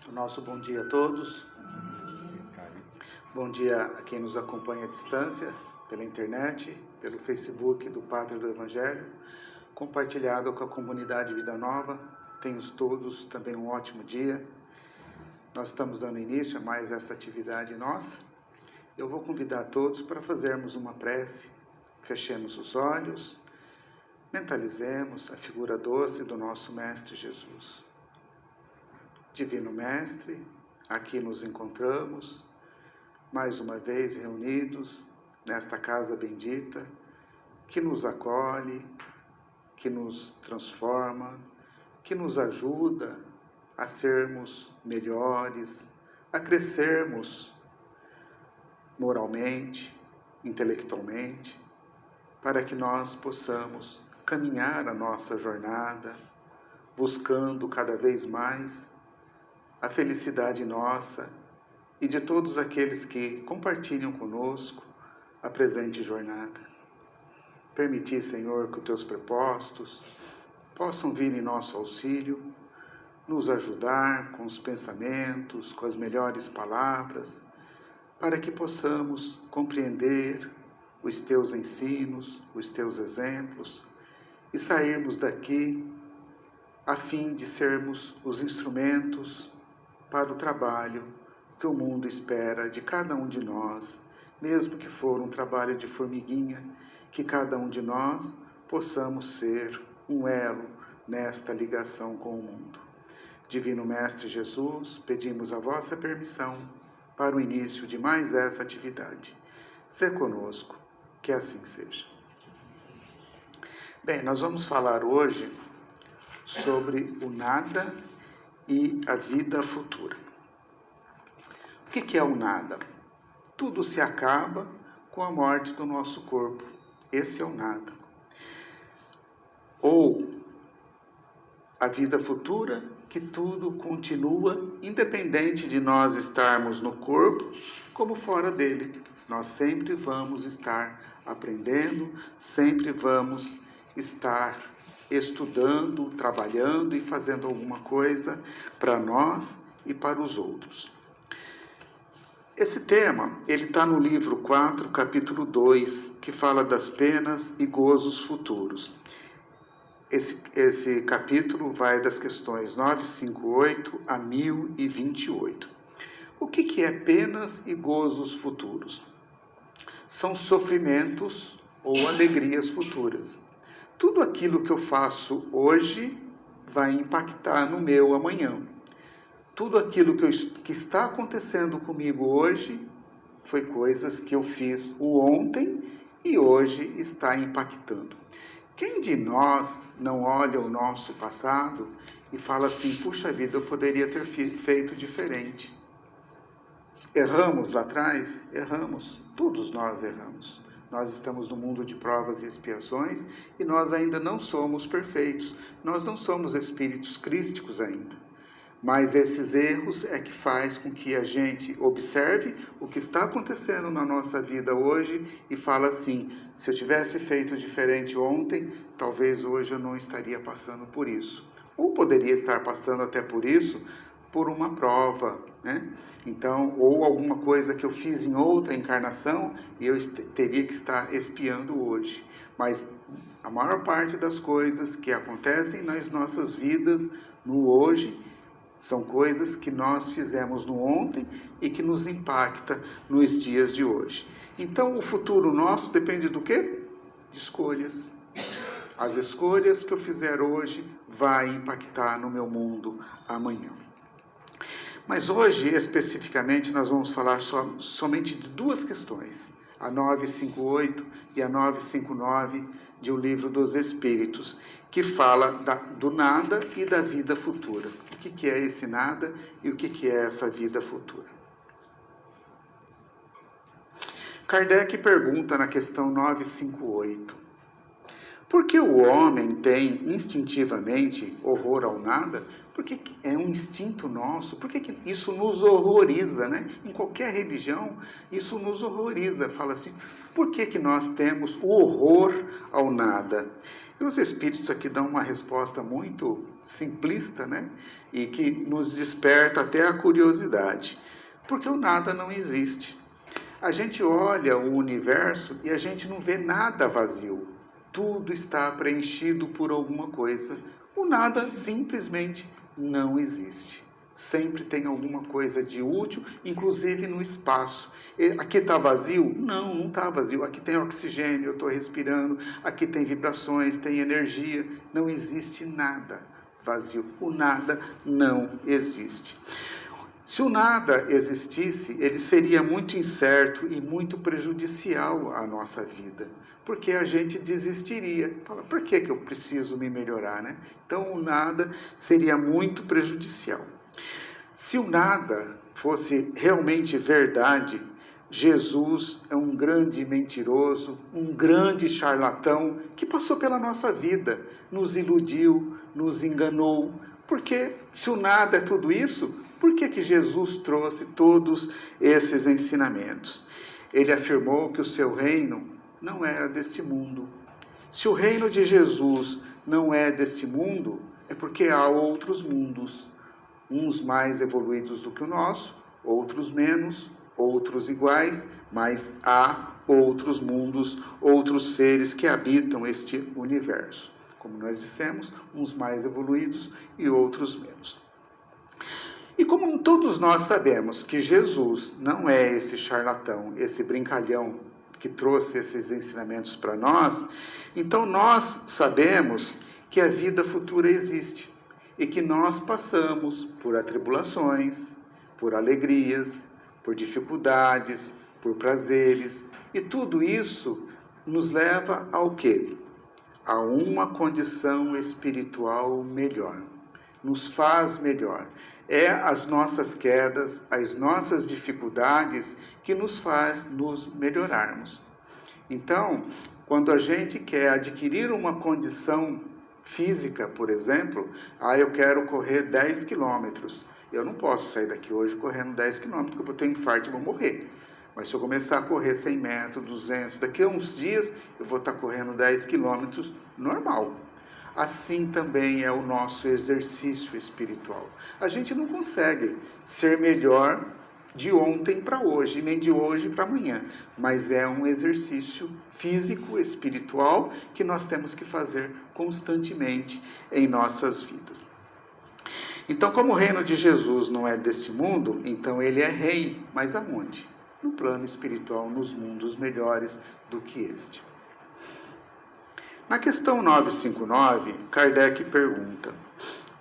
O nosso bom dia a todos. Bom dia a quem nos acompanha à distância, pela internet, pelo Facebook do Padre do Evangelho, compartilhado com a comunidade Vida Nova. Tenham todos também um ótimo dia. Nós estamos dando início a mais essa atividade nossa. Eu vou convidar todos para fazermos uma prece. Fechemos os olhos, mentalizemos a figura doce do nosso Mestre Jesus. Divino Mestre, aqui nos encontramos, mais uma vez reunidos nesta casa bendita, que nos acolhe, que nos transforma, que nos ajuda a sermos melhores, a crescermos moralmente, intelectualmente, para que nós possamos caminhar a nossa jornada, buscando cada vez mais a felicidade nossa e de todos aqueles que compartilham conosco a presente jornada. Permiti, Senhor, que os teus prepostos possam vir em nosso auxílio, nos ajudar com os pensamentos, com as melhores palavras, para que possamos compreender os teus ensinos, os teus exemplos e sairmos daqui a fim de sermos os instrumentos para o trabalho que o mundo espera de cada um de nós, mesmo que for um trabalho de formiguinha, que cada um de nós possamos ser um elo nesta ligação com o mundo. Divino Mestre Jesus, pedimos a vossa permissão para o início de mais essa atividade. Sê conosco, que assim seja. Bem, nós vamos falar hoje sobre o nada e a vida futura. O que é o nada? Tudo se acaba com a morte do nosso corpo. Esse é o nada. Ou a vida futura, que tudo continua, independente de nós estarmos no corpo como fora dele. Nós sempre vamos estar aprendendo, sempre vamos estar estudando, trabalhando e fazendo alguma coisa para nós e para os outros. Esse tema, ele está no livro 4, capítulo 2, que fala das penas e gozos futuros. Esse capítulo vai das questões 958 a 1028. O que é penas e gozos futuros? São sofrimentos ou alegrias futuras. Tudo aquilo que eu faço hoje vai impactar no meu amanhã. Tudo aquilo que está acontecendo comigo hoje foi coisas que eu fiz o ontem e hoje está impactando. Quem de nós não olha o nosso passado e fala assim, puxa vida, eu poderia ter feito diferente? Erramos lá atrás? Erramos. Todos nós erramos. Nós estamos no mundo de provas e expiações e nós ainda não somos perfeitos. Nós não somos espíritos crísticos ainda. Mas esses erros é que faz com que a gente observe o que está acontecendo na nossa vida hoje e fala assim, se eu tivesse feito diferente ontem, talvez hoje eu não estaria passando por isso. Ou poderia estar passando até por isso, por uma prova, né? Então, ou alguma coisa que eu fiz em outra encarnação e eu teria que estar expiando hoje. Mas a maior parte das coisas que acontecem nas nossas vidas, no hoje, são coisas que nós fizemos no ontem e que nos impacta nos dias de hoje. Então, o futuro nosso depende do quê? De escolhas. As escolhas que eu fizer hoje vai impactar no meu mundo amanhã. Mas hoje, especificamente, nós vamos falar somente de duas questões. A 958 e a 959 de O Livro dos Espíritos, que fala do nada e da vida futura. O que é esse nada e o que é essa vida futura? Kardec pergunta na questão 958, por que o homem tem instintivamente horror ao nada? Porque é um instinto nosso, porque isso nos horroriza, né? Em qualquer religião, isso nos horroriza. Fala assim, por que nós temos o horror ao nada? E os espíritos aqui dão uma resposta muito simplista, né? E que nos desperta até a curiosidade, porque o nada não existe. A gente olha o universo e a gente não vê nada vazio. Tudo está preenchido por alguma coisa. O nada simplesmente não existe. Sempre tem alguma coisa de útil, inclusive no espaço. Aqui está vazio? Não, não está vazio. Aqui tem oxigênio, eu estou respirando. Aqui tem vibrações, tem energia. Não existe nada vazio. O nada não existe. Se o nada existisse, ele seria muito incerto e muito prejudicial à nossa vida, porque a gente desistiria. Fala, por que eu preciso me melhorar, né? Então, o nada seria muito prejudicial. Se o nada fosse realmente verdade, Jesus é um grande mentiroso, um grande charlatão que passou pela nossa vida, nos iludiu, nos enganou. Porque se o nada é tudo isso, por que Jesus trouxe todos esses ensinamentos? Ele afirmou que o seu reino não era deste mundo. Se o reino de Jesus não é deste mundo, é porque há outros mundos, uns mais evoluídos do que o nosso, outros menos, outros iguais, mas há outros mundos, outros seres que habitam este universo. Como nós dissemos, uns mais evoluídos e outros menos. E como todos nós sabemos que Jesus não é esse charlatão, esse brincalhão que trouxe esses ensinamentos para nós, então nós sabemos que a vida futura existe e que nós passamos por atribulações, por alegrias, por dificuldades, por prazeres, e tudo isso nos leva ao quê? A uma condição espiritual melhor. Nos faz melhor. É as nossas quedas, as nossas dificuldades que nos faz nos melhorarmos. Então, quando a gente quer adquirir uma condição física, por exemplo, eu quero correr 10 quilômetros. Eu não posso sair daqui hoje correndo 10 quilômetros, porque eu vou ter um infarto e vou morrer. Mas se eu começar a correr 100 metros, 200, daqui a uns dias eu vou estar correndo 10 quilômetros normal. Assim também é o nosso exercício espiritual. A gente não consegue ser melhor de ontem para hoje, nem de hoje para amanhã, mas é um exercício físico, espiritual, que nós temos que fazer constantemente em nossas vidas. Então, como o reino de Jesus não é deste mundo, então ele é rei, mas aonde? No plano espiritual, nos mundos melhores do que este. Na questão 959, Kardec pergunta: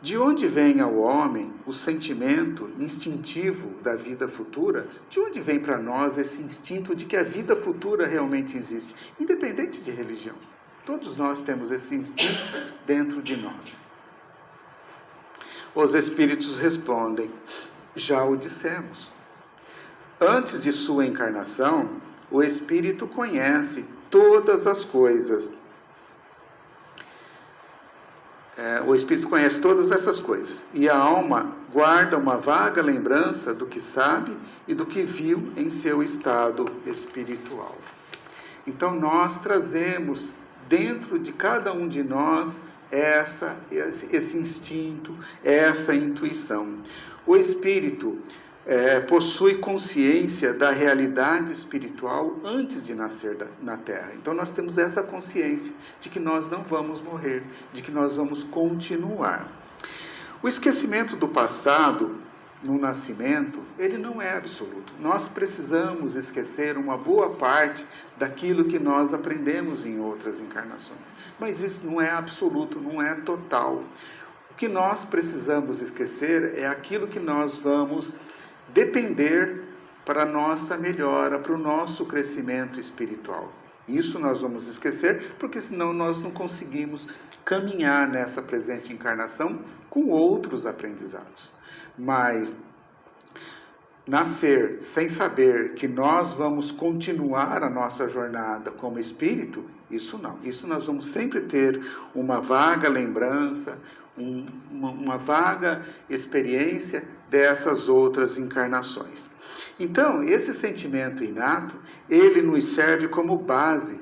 de onde vem ao homem o sentimento instintivo da vida futura? De onde vem para nós esse instinto de que a vida futura realmente existe, independente de religião? Todos nós temos esse instinto dentro de nós. Os espíritos respondem: já o dissemos. Antes de sua encarnação, o espírito conhece todas as coisas. O espírito conhece todas essas coisas. E a alma guarda uma vaga lembrança do que sabe e do que viu em seu estado espiritual. Então nós trazemos dentro de cada um de nós esse instinto, essa intuição. O espírito possui consciência da realidade espiritual antes de nascer na Terra. Então nós temos essa consciência de que nós não vamos morrer, de que nós vamos continuar. O esquecimento do passado no nascimento, ele não é absoluto. Nós precisamos esquecer uma boa parte daquilo que nós aprendemos em outras encarnações. Mas isso não é absoluto, não é total. O que nós precisamos esquecer é aquilo que nós vamos depender para a nossa melhora, para o nosso crescimento espiritual. Isso nós vamos esquecer, porque senão nós não conseguimos caminhar nessa presente encarnação com outros aprendizados. Mas nascer sem saber que nós vamos continuar a nossa jornada como espírito, isso não. Isso nós vamos sempre ter uma vaga lembrança, uma vaga experiência dessas outras encarnações. Então, esse sentimento inato, ele nos serve como base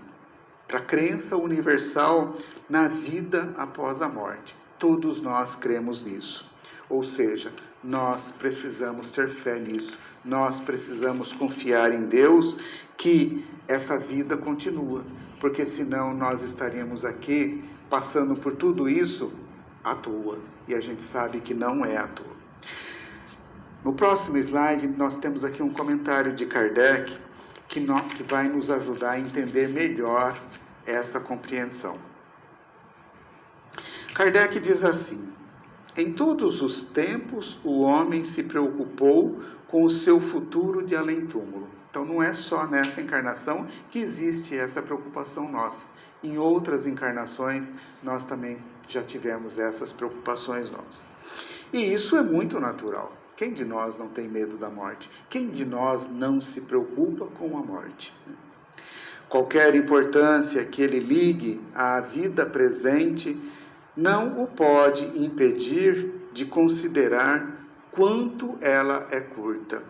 para a crença universal na vida após a morte. Todos nós cremos nisso. Ou seja, nós precisamos ter fé nisso. Nós precisamos confiar em Deus que essa vida continua. Porque senão nós estaríamos aqui passando por tudo isso à toa. E a gente sabe que não é à toa. No próximo slide, nós temos aqui um comentário de Kardec que vai nos ajudar a entender melhor essa compreensão. Kardec diz assim: em todos os tempos, o homem se preocupou com o seu futuro de além-túmulo. Então, não é só nessa encarnação que existe essa preocupação nossa. Em outras encarnações, nós também já tivemos essas preocupações nossas. E isso é muito natural. Quem de nós não tem medo da morte? Quem de nós não se preocupa com a morte? Qualquer importância que ele ligue à vida presente não o pode impedir de considerar quanto ela é curta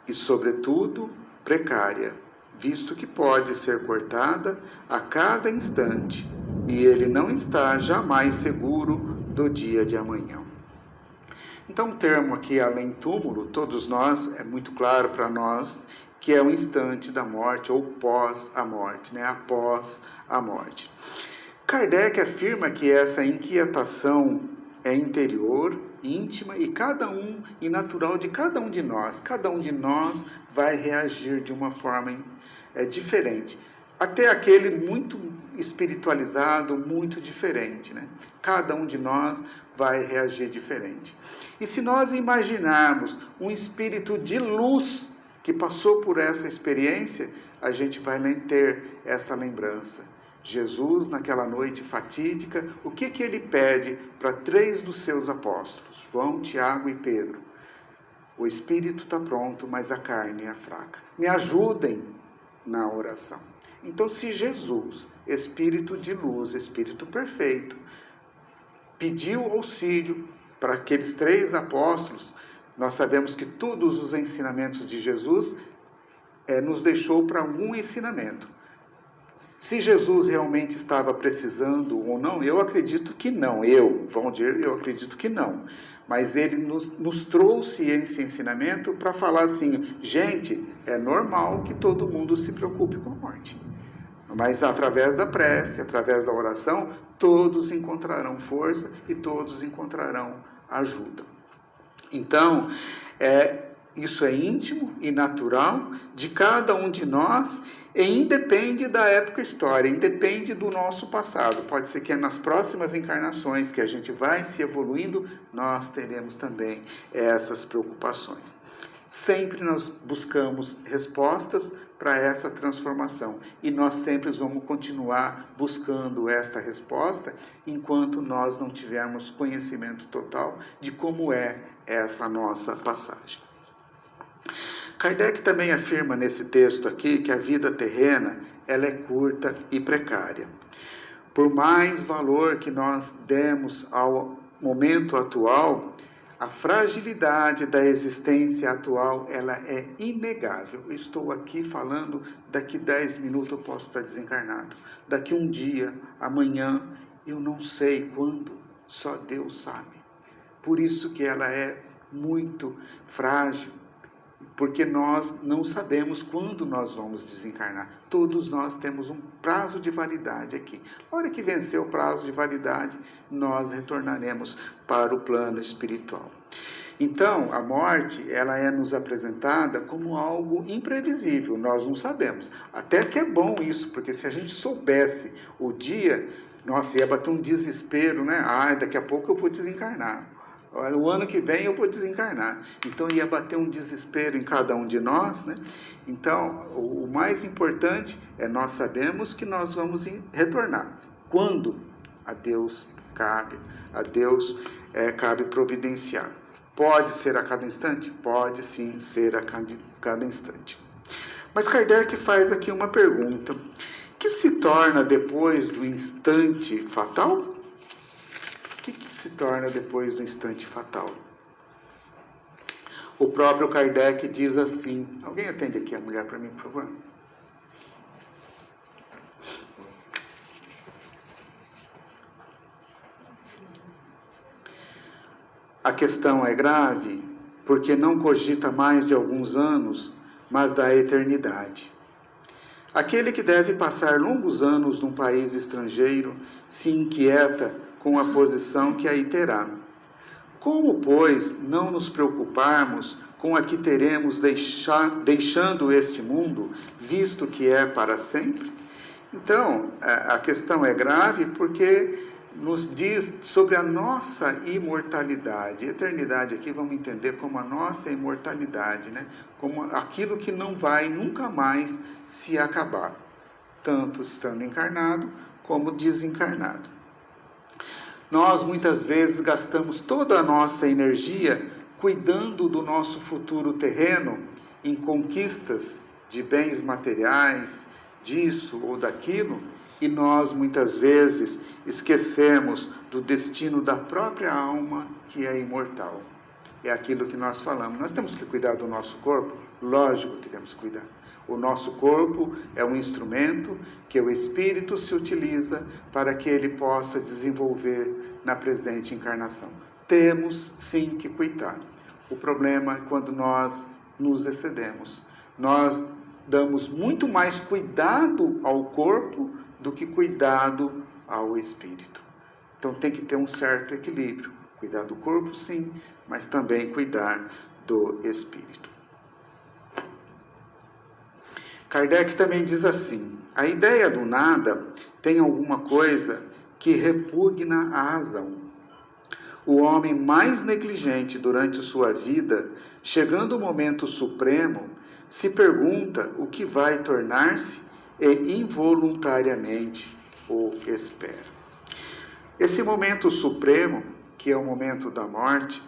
e, sobretudo, precária, visto que pode ser cortada a cada instante e ele não está jamais seguro do dia de amanhã. Então, o termo aqui, além-túmulo, todos nós, é muito claro para nós que é o instante da morte ou pós a morte, né? Após a morte. Kardec afirma que essa inquietação é interior, íntima e natural de cada um de nós. Cada um de nós vai reagir de uma forma diferente. Até aquele muito espiritualizado, muito diferente, né? Cada um de nós vai reagir diferente. E se nós imaginarmos um espírito de luz que passou por essa experiência, a gente vai ter essa lembrança. Jesus, naquela noite fatídica, o que ele pede para 3 dos seus apóstolos, João, Tiago e Pedro? O espírito está pronto, mas a carne é fraca. Me ajudem na oração. Então, se Jesus, espírito de luz, espírito perfeito, pediu auxílio para aqueles 3 apóstolos, nós sabemos que todos os ensinamentos de Jesus nos deixou para algum ensinamento. Se Jesus realmente estava precisando ou não, eu acredito que não. Eu acredito que não. Mas ele nos trouxe esse ensinamento para falar assim, gente, é normal que todo mundo se preocupe com a morte. Mas através da prece, através da oração, todos encontrarão força e todos encontrarão ajuda. Então, isso é íntimo e natural de cada um de nós e independe da época histórica, independe do nosso passado. Pode ser que nas próximas encarnações que a gente vai se evoluindo, nós teremos também essas preocupações. Sempre nós buscamos respostas para essa transformação e nós sempre vamos continuar buscando esta resposta enquanto nós não tivermos conhecimento total de como é essa nossa passagem. Kardec também afirma nesse texto aqui que a vida terrena ela é curta e precária. Por mais valor que nós demos ao momento atual, a fragilidade da existência atual ela é inegável. Eu estou aqui falando, daqui 10 minutos eu posso estar desencarnado. Daqui um dia, amanhã, eu não sei quando, só Deus sabe. Por isso que ela é muito frágil, porque nós não sabemos quando nós vamos desencarnar. Todos nós temos um prazo de validade aqui. Na hora que vencer o prazo de validade, nós retornaremos para o plano espiritual. Então, a morte, ela é nos apresentada como algo imprevisível, nós não sabemos. Até que é bom isso, porque se a gente soubesse o dia, nossa, ia bater um desespero, né? Daqui a pouco eu vou desencarnar. O ano que vem eu vou desencarnar. Então ia bater um desespero em cada um de nós, né? Então, o mais importante é nós sabermos que nós vamos retornar. Quando? A Deus cabe providenciar. Pode ser a cada instante? Pode sim ser a cada instante. Mas Kardec faz aqui uma pergunta. Que se torna depois do instante fatal? O que se torna depois do instante fatal? O próprio Kardec diz assim... Alguém atende aqui a mulher para mim, por favor? A questão é grave porque não cogita mais de alguns anos, mas da eternidade. Aquele que deve passar longos anos num país estrangeiro se inquieta com a posição que aí terá. Como, pois, não nos preocuparmos com a que teremos deixando este mundo, visto que é para sempre? Então, a questão é grave porque nos diz sobre a nossa imortalidade. Eternidade aqui vamos entender como a nossa imortalidade, né? Como aquilo que não vai nunca mais se acabar, tanto estando encarnado como desencarnado. Nós muitas vezes gastamos toda a nossa energia cuidando do nosso futuro terreno em conquistas de bens materiais, disso ou daquilo, e nós muitas vezes esquecemos do destino da própria alma, que é imortal. É aquilo que nós falamos. Nós temos que cuidar do nosso corpo? Lógico que temos que cuidar. O nosso corpo é um instrumento que o Espírito se utiliza para que ele possa desenvolver na presente encarnação. Temos sim que cuidar. O problema é quando nós nos excedemos. Nós damos muito mais cuidado ao corpo do que cuidado ao espírito. Então tem que ter um certo equilíbrio. Cuidar do corpo, sim, mas também cuidar do espírito. Kardec também diz assim: a ideia do nada tem alguma coisa que repugna a razão. O homem mais negligente durante sua vida, chegando o momento supremo, se pergunta o que vai tornar-se e involuntariamente o espera. Esse momento supremo, que é o momento da morte,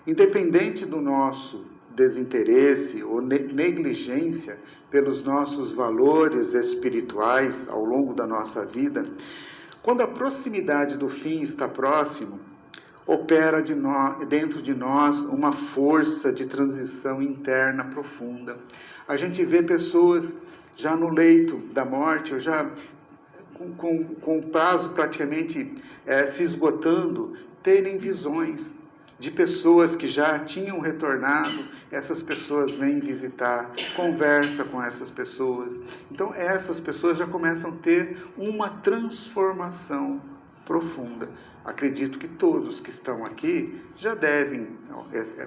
independente do nosso desinteresse ou negligência pelos nossos valores espirituais ao longo da nossa vida, quando a proximidade do fim está próximo, opera dentro de nós uma força de transição interna profunda. A gente vê pessoas já no leito da morte, ou já com o prazo praticamente se esgotando, terem visões de pessoas que já tinham retornado. Essas pessoas vêm visitar, conversa com essas pessoas. Então essas pessoas já começam a ter uma transformação profunda. Acredito que todos que estão aqui já devem,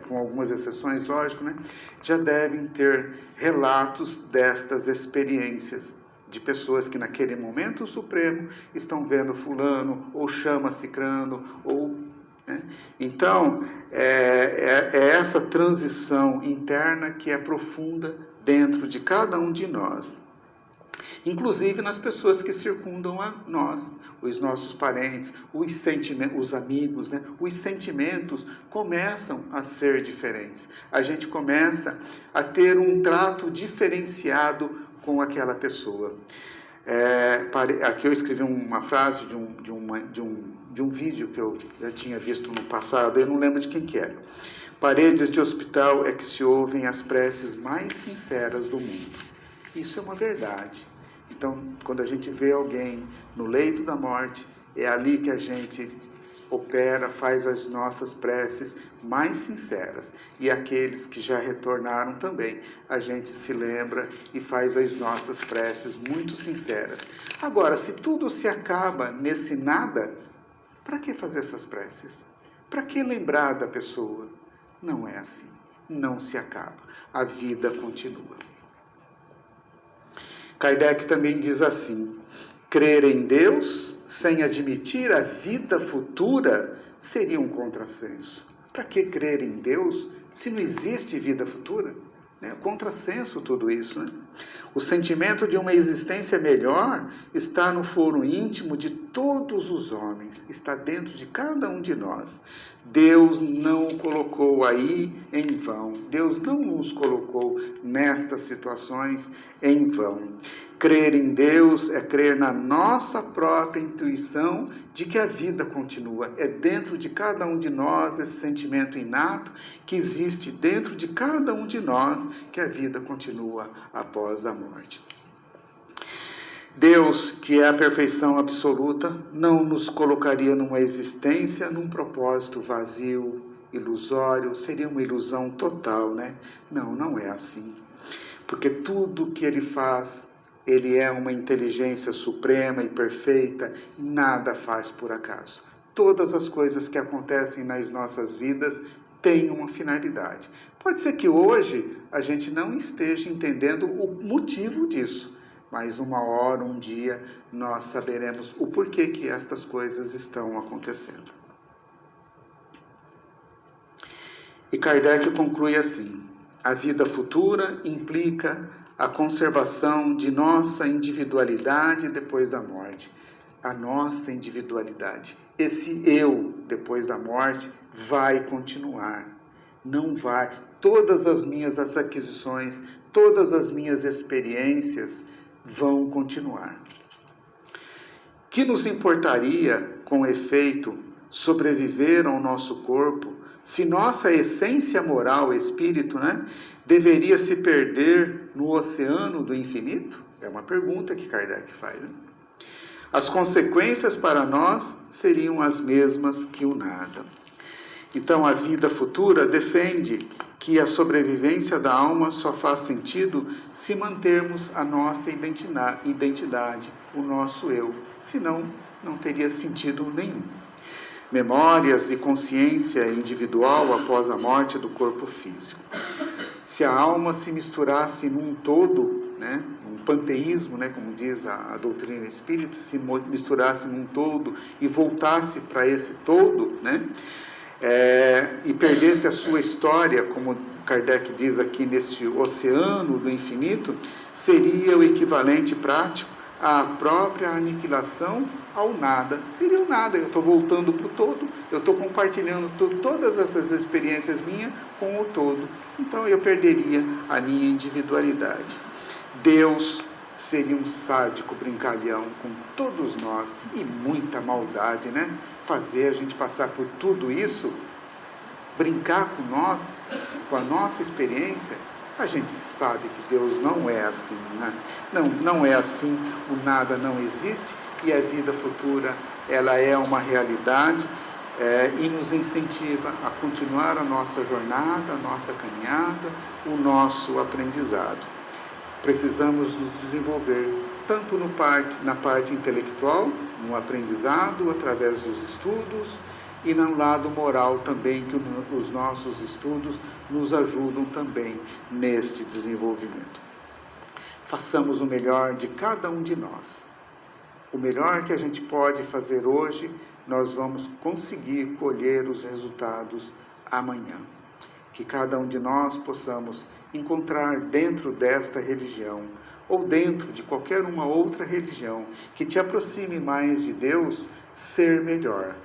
com algumas exceções, lógico, né? Já devem ter relatos destas experiências de pessoas que naquele momento supremo estão vendo fulano, ou chama cicrano, ou... né? Então, é essa transição interna que é profunda dentro de cada um de nós. Inclusive nas pessoas que circundam a nós, os nossos parentes, os amigos, né? Os sentimentos começam a ser diferentes. A gente começa a ter um trato diferenciado com aquela pessoa. Aqui eu escrevi uma frase de um vídeo que eu já tinha visto no passado, eu não lembro de quem que era. Paredes de hospital é que se ouvem as preces mais sinceras do mundo. Isso é uma verdade. Então, quando a gente vê alguém no leito da morte, é ali que a gente opera, faz as nossas preces mais sinceras. E aqueles que já retornaram também, a gente se lembra e faz as nossas preces muito sinceras. Agora, se tudo se acaba nesse nada, para que fazer essas preces? Para que lembrar da pessoa? Não é assim. Não se acaba. A vida continua. Kardec também diz assim: crer em Deus sem admitir a vida futura seria um contrassenso. Para que crer em Deus se não existe vida futura? Contrassenso tudo isso, né? O sentimento de uma existência melhor está no foro íntimo de todos os homens, está dentro de cada um de nós. Deus não o colocou aí em vão. Deus não nos colocou nestas situações em vão. Crer em Deus é crer na nossa própria intuição de que a vida continua. É dentro de cada um de nós esse sentimento inato que existe dentro de cada um de nós, que a vida continua após a morte. Deus, que é a perfeição absoluta, não nos colocaria numa existência, num propósito vazio, ilusório, seria uma ilusão total, né? Não, não é assim. Porque tudo que ele faz, ele é uma inteligência suprema e perfeita, e nada faz por acaso. Todas as coisas que acontecem nas nossas vidas têm uma finalidade. Pode ser que hoje a gente não esteja entendendo o motivo disso, mas uma hora, um dia, nós saberemos o porquê que estas coisas estão acontecendo. E Kardec conclui assim: a vida futura implica a conservação de nossa individualidade depois da morte. A nossa individualidade. Esse eu, depois da morte, vai continuar. Não vai. Todas as minhas aquisições, todas as minhas experiências vão continuar. Que nos importaria, com efeito, sobreviver ao nosso corpo, se nossa essência moral, espírito, deveria se perder no oceano do infinito? É uma pergunta que Kardec faz. As consequências para nós seriam as mesmas que o nada. Então, a vida futura defende que a sobrevivência da alma só faz sentido se mantermos a nossa identidade, o nosso eu. Senão, não teria sentido nenhum. Memórias e consciência individual após a morte do corpo físico. Se a alma se misturasse num todo, um panteísmo, como diz a doutrina espírita, se misturasse num todo e voltasse para esse todo, e perdesse a sua história, como Kardec diz aqui, neste oceano do infinito, seria o equivalente prático à própria aniquilação ao nada. Seria o nada, eu estou voltando para o todo, eu estou compartilhando todas essas experiências minhas com o todo. Então eu perderia a minha individualidade. Deus seria um sádico brincalhão com todos nós e muita maldade, fazer a gente passar por tudo isso, brincar com nós, com a nossa experiência. A gente sabe que Deus não é assim, não é assim, o nada não existe e a vida futura, ela é uma realidade e nos incentiva a continuar a nossa jornada, a nossa caminhada, o nosso aprendizado. Precisamos nos desenvolver tanto na parte intelectual, no aprendizado, através dos estudos, e no lado moral também, que os nossos estudos nos ajudam também neste desenvolvimento. Façamos o melhor de cada um de nós. O melhor que a gente pode fazer hoje, nós vamos conseguir colher os resultados amanhã. Que cada um de nós possamos encontrar dentro desta religião, ou dentro de qualquer uma outra religião, que te aproxime mais de Deus, ser melhor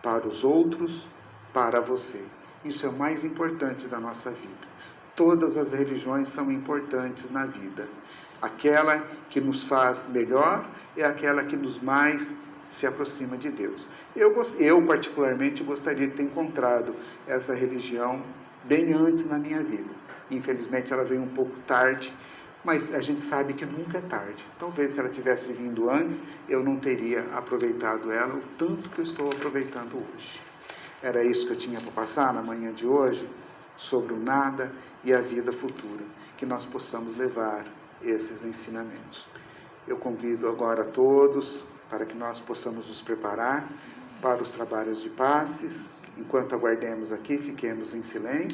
para os outros, para você. Isso é o mais importante da nossa vida. Todas as religiões são importantes na vida. Aquela que nos faz melhor é aquela que nos mais se aproxima de Deus. Eu particularmente gostaria de ter encontrado essa religião bem antes na minha vida. Infelizmente ela veio um pouco tarde, mas a gente sabe que nunca é tarde. Talvez se ela tivesse vindo antes, eu não teria aproveitado ela o tanto que eu estou aproveitando hoje. Era isso que eu tinha para passar na manhã de hoje, sobre o nada e a vida futura, que nós possamos levar esses ensinamentos. Eu convido agora a todos para que nós possamos nos preparar para os trabalhos de passes. Enquanto aguardemos aqui, fiquemos em silêncio.